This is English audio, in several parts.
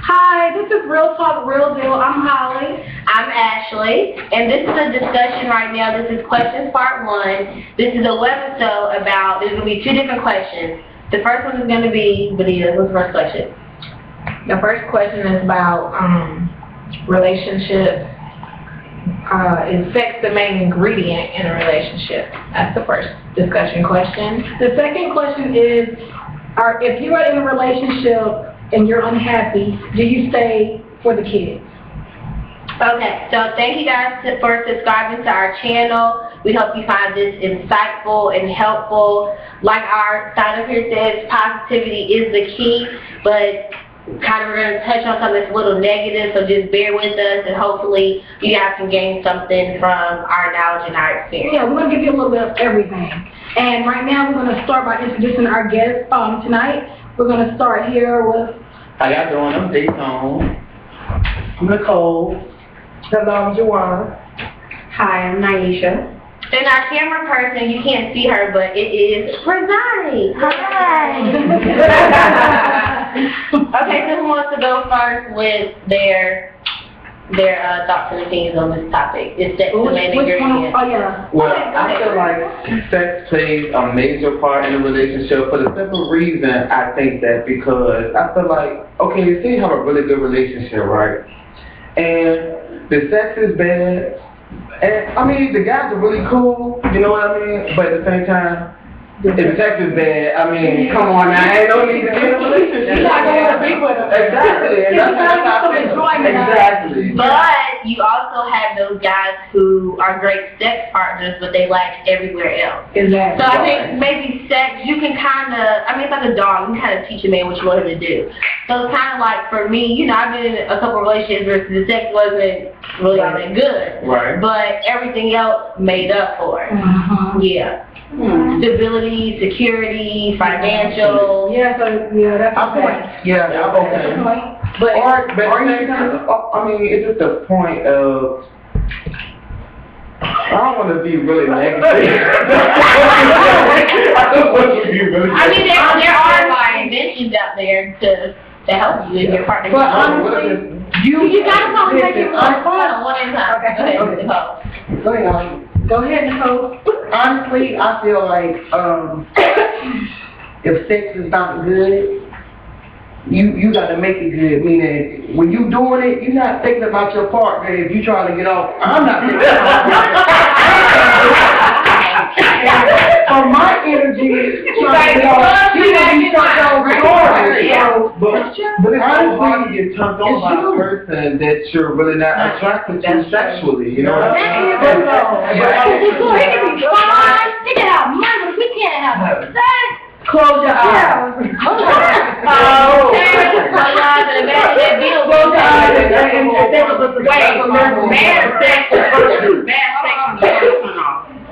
Hi, this is Real Talk, Real Deal. I'm Holly. I'm Ashley, and this is a discussion right now. This is questions part 1. This is a webisode about, there's going to be 2 different questions. The first one is going to be, Bonita, what's the first question? The first question is about relationships. Is sex the main ingredient in a relationship? That's the first discussion question. The second question is, if you are in a relationship and you're unhappy, do you stay for the kids? Okay, so thank you guys for subscribing to our channel. We hope you find this insightful and helpful. Like our sign up here says, positivity is the key, but kind of we're going to touch on something that's a little negative, so just bear with us, and hopefully you guys can gain something from our knowledge and our experience. Yeah, we're going to give you a little bit of everything. And right now we're going to start by introducing our guests tonight. We're going to start here with... How y'all doing? I'm Dayton. I'm Nicole. Hello, Juwan. Hi, I'm Naisha. And our camera person, you can't see her, but it is Renee. Hi. Okay, so who wants to go first with their thoughts and opinions on this topic? Is sex the main ingredient? Oh, yeah. Well, I feel like sex plays a major part in a relationship for the simple reason I think that because I feel like, okay, you see you have a really good relationship, right? And the sex is bad. And, I mean, the guys are really cool, you know what I mean? But at the same time, if the sex is bad, I mean, come on now, ain't no need to be in a relationship. You're not going to be with them. Exactly. And that's how I feel. Exactly. But you also have those guys who are great sex partners, but they lack everywhere else. Exactly. So I think maybe sex, you can kind of, I mean, it's like a dog. You can kind of teach a man what you want him to do. So it's kind of like, for me, you know, I've been in a couple of relationships where the sex wasn't really all that good. Right. But everything else made up for it. Yeah. Stability, security, financial. Yeah, so, yeah, that's the point. Yeah, okay. But I mean, it's just the point of, I don't want to be really negative. I don't want to be really negative. I mean, there are like inventions out there to help you in your partner. But honestly, you gotta probably make it fun. One at a time. Okay. Go ahead. Go ahead, Nicole. Honestly, I feel like if sex is not good, you got to make it good. Meaning, when you doing it, you're not thinking about your partner. If you trying to get off, I'm not thinking for my energy, trying to get off, you know, you start on But it's hard to get turned on by a person that you're really not attracted to sexually, you know what I mean? We can't have sex. Close your eyes.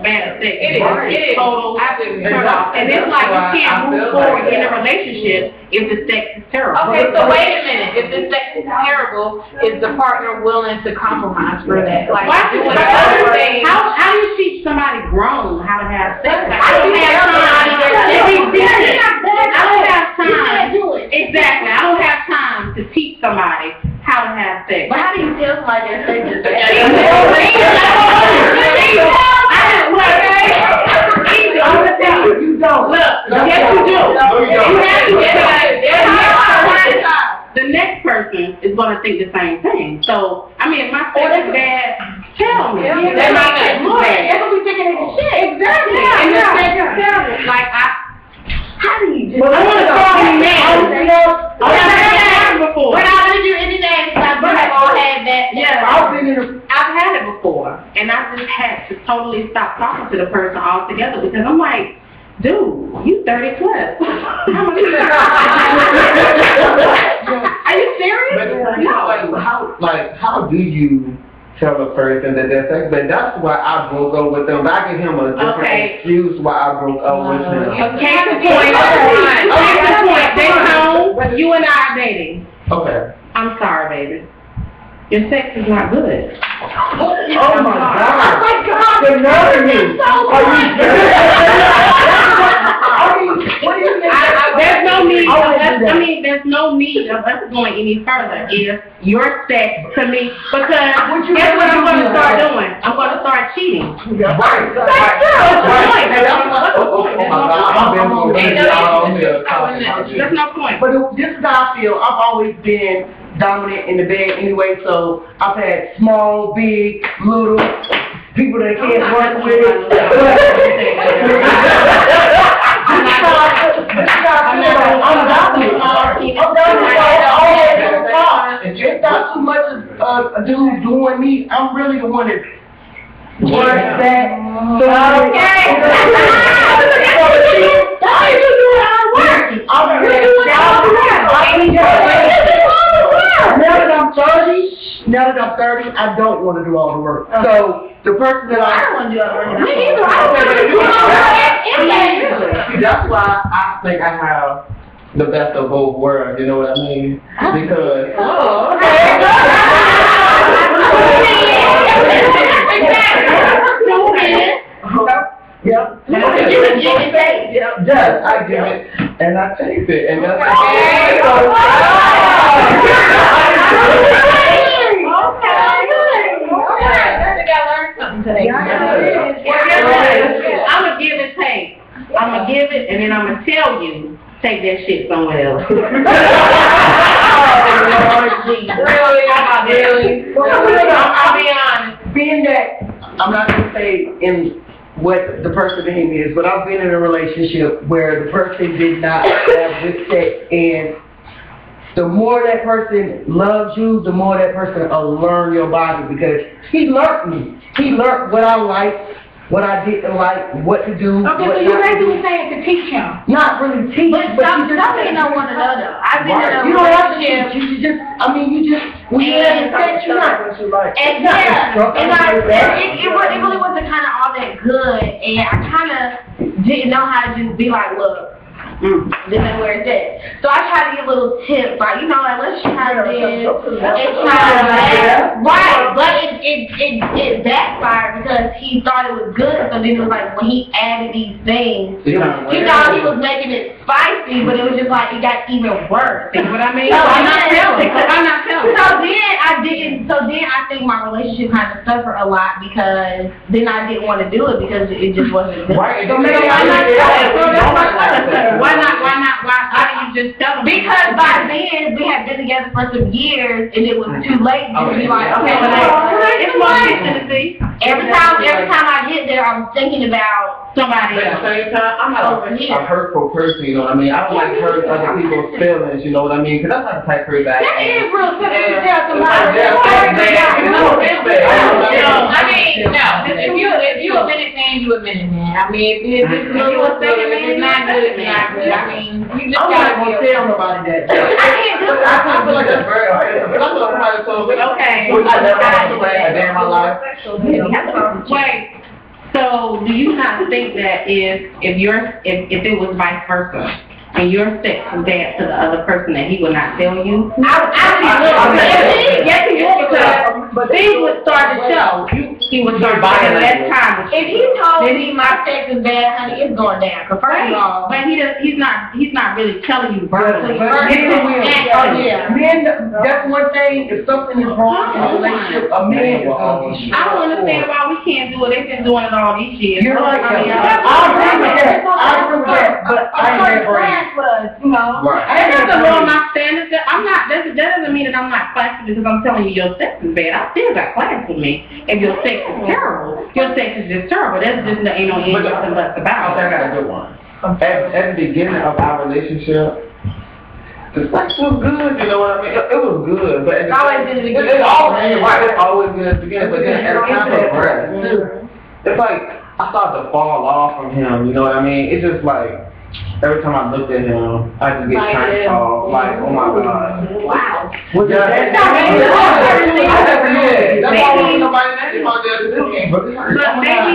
Bad sex. It is total turn off. And it's like you can't move forward in a relationship if the sex is terrible. Okay, so wait a minute. If the sex is terrible, is the partner willing to compromise for that? Like, how do you teach somebody grown how to have sex? I don't have time. I don't have time. Exactly. I don't have time to teach somebody how to have sex. But how do you tell somebody their sex is bad? You don't. Look, yes you do. You have to get the next person is going to think the same thing. So, I mean, if my sex is bad, tell me. They're not that good. They're going to be thinking it's shit. Exactly. And the sex is terrible. Like, how do you just... Well, I want to call you now. We're not going to do any names, but we've all had that. Yeah, I've had it before, and I just had to totally stop talking to the person altogether because I'm like, dude, you 30 plus. How much Are you serious? No. How do you tell a person that they're sex? But that's why I broke up with them. But I give him a different excuse why I broke up with him. Case in point. They home. You and I are dating. Okay. I'm sorry, baby. Your sex is not good. Oh my God! The nerve of you! Are you serious? What do you mean? there's no need of us, there's no need of us going any further if your sex to me, because guess what I'm going to start doing? I'm going to start cheating. Right. There's no point. But this is how I feel. I've always been dominant in the bed anyway, so I've had small, big, little, people that can't work with it. I'm dominant. It's not too much of a dude doing me. I'm really the one that works that. Now that I'm 30, I don't want to do all the work. So the person that I don't want to do all the work. Me either. I don't want to do all the work. That's why I think I have the best of both worlds. You know what I mean? Because Yep. Yes, I give it, and I take it, and that's I'm gonna give and take. I'm gonna give it, and then I'm gonna tell you, take that shit somewhere else. I'll be honest. Being that I'm not gonna say in what the person name is, but I've been in a relationship where the person did not have good sex, and the more that person loves you, the more that person will learn your body, because he learned me. He learned what I like, what I didn't like, what to do. Okay, so you basically saying to teach him. Not really teach, but some people know one another. I've been in a you don't have to relationship. teach. You just, when you have sex, you know what you like. And yeah, and it really wasn't kind of all that good, and I kind of didn't know how to just be like, look, this is where it's at. So I tried to give little tips, like, let's try this, and try that. Right, but it backfired because he thought it was good, so then it was like, when he added these things, he thought he was making it spicy, but it was just like, it got even worse. See what I mean? So I'm not telling. So then I think my relationship kind of suffered a lot, because then I didn't want to do it because it just wasn't good. Right. So maybe why not tell him? Why didn't you just tell him? Because by then we had been together for some years, and it was too late to be like, okay, it's more consistency. Every time I get there, I'm thinking about somebody But at the else. same time, I'm not a hurtful person, you know what I mean? I don't like hurt other people's feelings, you know what I mean? Because that's not the type of person I am. That is real simple to tell somebody. If you a minute man, you a minute man. I mean, if you a second man, it's not good, it's not good. I mean, you just gotta I'm not going to tell nobody that. I can't do it. I feel like that's very hard. But I'm going to tell me. Okay. I never had to say a day in my life. Wait. So do you not think that if it was vice versa, and your sex was bad to the other person, that he would not tell you? Yes, he would, But things would start to show. He would start spending less time with you. if he told me my sex is bad, honey, it's going down. Cause first of all, But he's not really telling you verbally. Men, that's one thing. If something is wrong in a relationship, a man is going to be I don't understand why we can't do it. They've been doing it all these years. You're right. I agree with that. But I ain't that brave. Right. That doesn't lower my standards. That doesn't mean that I'm not classy because I'm telling you your sex is bad. I still got class with me. If your sex is terrible, your sex is just terrible. That's just ain't no end nothing but about. I got a good one. At the beginning of our relationship, the sex was good, you know what I mean? It was good, but it's always good at the beginning. It's always good at the beginning, but then every time it progressed, it's like I started to fall off from him, you know what I mean? It's just like every time I looked at him, I just get turned off, like, oh my God. wow. But maybe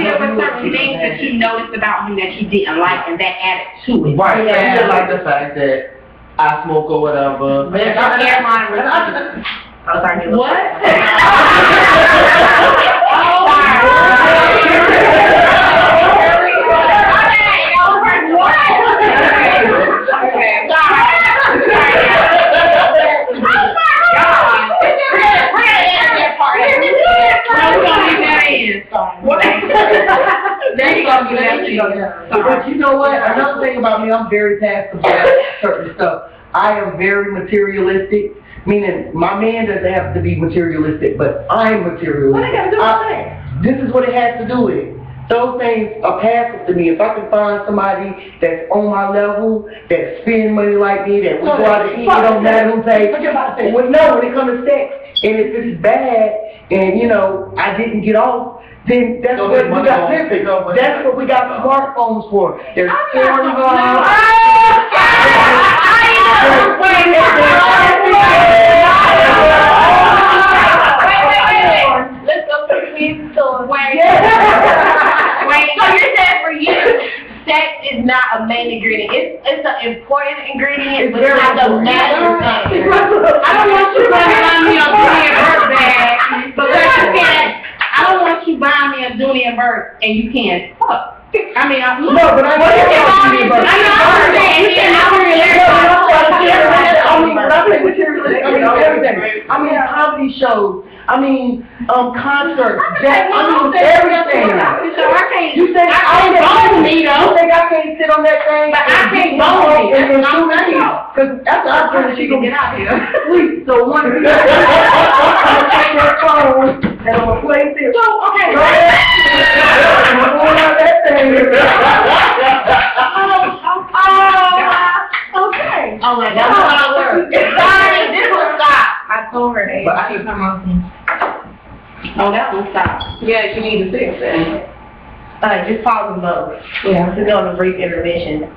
there were certain things that you noticed about him that you didn't like, and that added to it. Right, I didn't like the fact that I smoke or whatever. What? about me, but you know what? Another thing about me, I'm very passive about certain stuff. I am very materialistic, meaning my man doesn't have to be materialistic, but I'm materialistic. What they gotta do with that? This is what it has to do with. Those things are passive to me. If I can find somebody that's on my level, that spend money like me, that we go out to eat, it don't matter who pays. When it comes to sex, and if it's bad, and you know, I didn't get off, then that's what we got. That's what we got smartphones for. There's porn involved. Let's go to the store. Wait, so you're saying for you, sex is not a main ingredient. It's an important ingredient, but it's not the main thing. I don't want you buying me a Dooney and Burke bag because you can't. I don't want you buying me a Dooney and Burke and you can't fuck. I mean, no, but I want you to buy me a Burke. I mean, comedy shows. I mean, concerts. Everything. So I can't. You think I can't bone me though? You think I can't sit on that thing? But I can't bone me. Because after I finish, she gonna get out here. Sleep. So one thing, I'm gonna take her phone and I'm gonna play this. So okay. I'm gonna pull out that thing. Okay. Oh my God, that's how it works. Sorry, this will stop. I told her that. But I should come on. Oh, that one stopped. Yeah, you need to fix it. Just pause them both. Yeah. We're going to brief intermission.